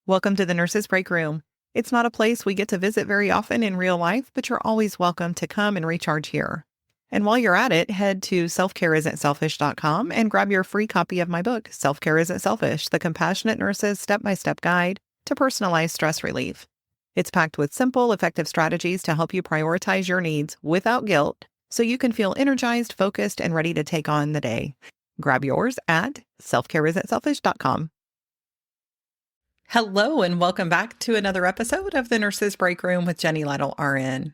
Welcome to the Nurses Breakroom. It's not a place we get to visit very often in real life, but you're always welcome to come and recharge here. And while you're at it, head to selfcareisn'tselfish.com and grab your free copy of my book, Self-Care Isn't Selfish, The Compassionate Nurse's Step-by-Step Guide to Personalized Stress Relief. It's packed with simple, effective strategies to help you prioritize your needs without guilt so you can feel energized, focused, and ready to take on the day. Grab yours at selfcareisn'tselfish.com. Hello, and welcome back to another episode of the Nurses Breakroom with Jenny Lytle, RN.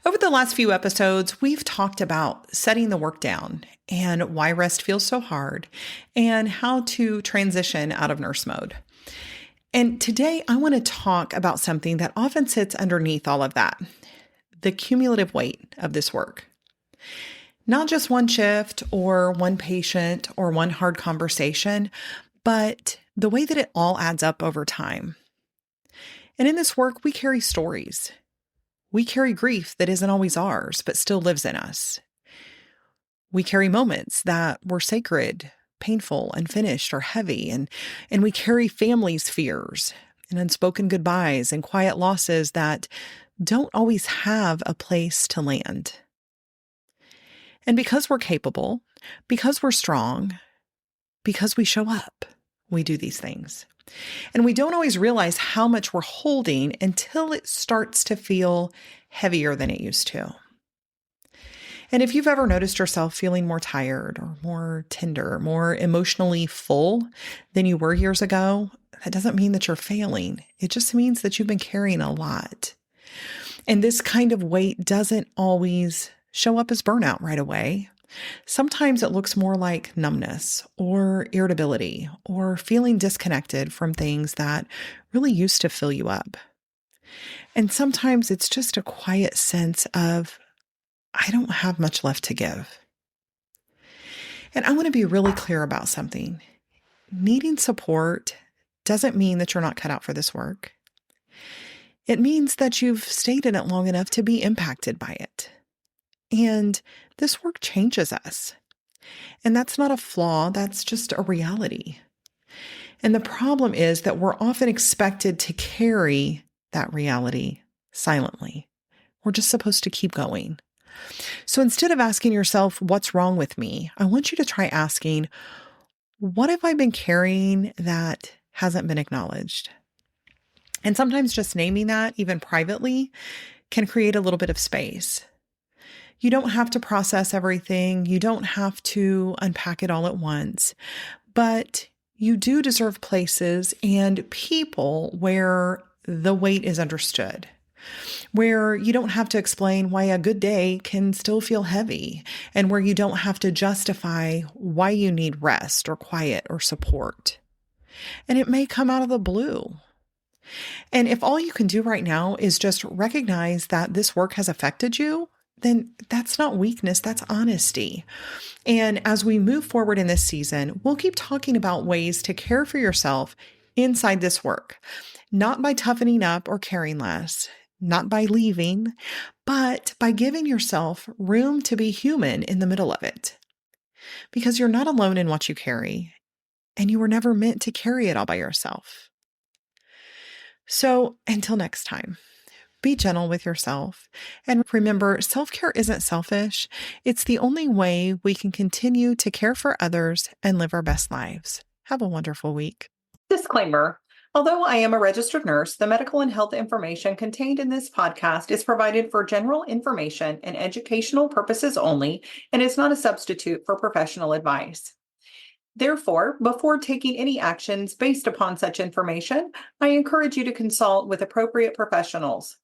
Over the last few episodes, we've talked about setting the work down and why rest feels so hard and how to transition out of nurse mode. And today I want to talk about something that often sits underneath all of that, the cumulative weight of this work. Not just one shift or one patient or one hard conversation, but the way that it all adds up over time. And in this work, we carry stories. We carry grief that isn't always ours, but still lives in us. We carry moments that were sacred, painful, unfinished, or heavy, and we carry families' fears and unspoken goodbyes and quiet losses that don't always have a place to land. And because we're capable, because we're strong, because we show up, we do these things. And we don't always realize how much we're holding until it starts to feel heavier than it used to. And if you've ever noticed yourself feeling more tired or more tender, more emotionally full than you were years ago, that doesn't mean that you're failing. It just means that you've been carrying a lot. And this kind of weight doesn't always show up as burnout right away. Sometimes it looks more like numbness or irritability or feeling disconnected from things that really used to fill you up. And sometimes it's just a quiet sense of, I don't have much left to give. And I want to be really clear about something. Needing support doesn't mean that you're not cut out for this work. It means that you've stayed in it long enough to be impacted by it. And this work changes us. And that's not a flaw, that's just a reality. And the problem is that we're often expected to carry that reality silently. We're just supposed to keep going. So instead of asking yourself, what's wrong with me? I want you to try asking, what have I been carrying that hasn't been acknowledged? And sometimes just naming that, even privately, can create a little bit of space. You don't have to process everything. You don't have to unpack it all at once, but you do deserve places and people where the weight is understood, where you don't have to explain why a good day can still feel heavy, and where you don't have to justify why you need rest or quiet or support. And it may come out of the blue. And if all you can do right now is just recognize that this work has affected you, then that's not weakness, that's honesty. And as we move forward in this season, we'll keep talking about ways to care for yourself inside this work, not by toughening up or caring less, not by leaving, but by giving yourself room to be human in the middle of it. Because you're not alone in what you carry, and you were never meant to carry it all by yourself. So until next time, be gentle with yourself. And remember, self-care isn't selfish. It's the only way we can continue to care for others and live our best lives. Have a wonderful week. Disclaimer. Although I am a registered nurse, the medical and health information contained in this podcast is provided for general information and educational purposes only and is not a substitute for professional advice. Therefore, before taking any actions based upon such information, I encourage you to consult with appropriate professionals.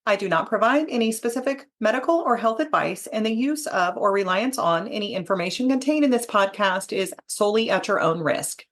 I do not provide any specific medical or health advice, and the use of or reliance on any information contained in this podcast is solely at your own risk.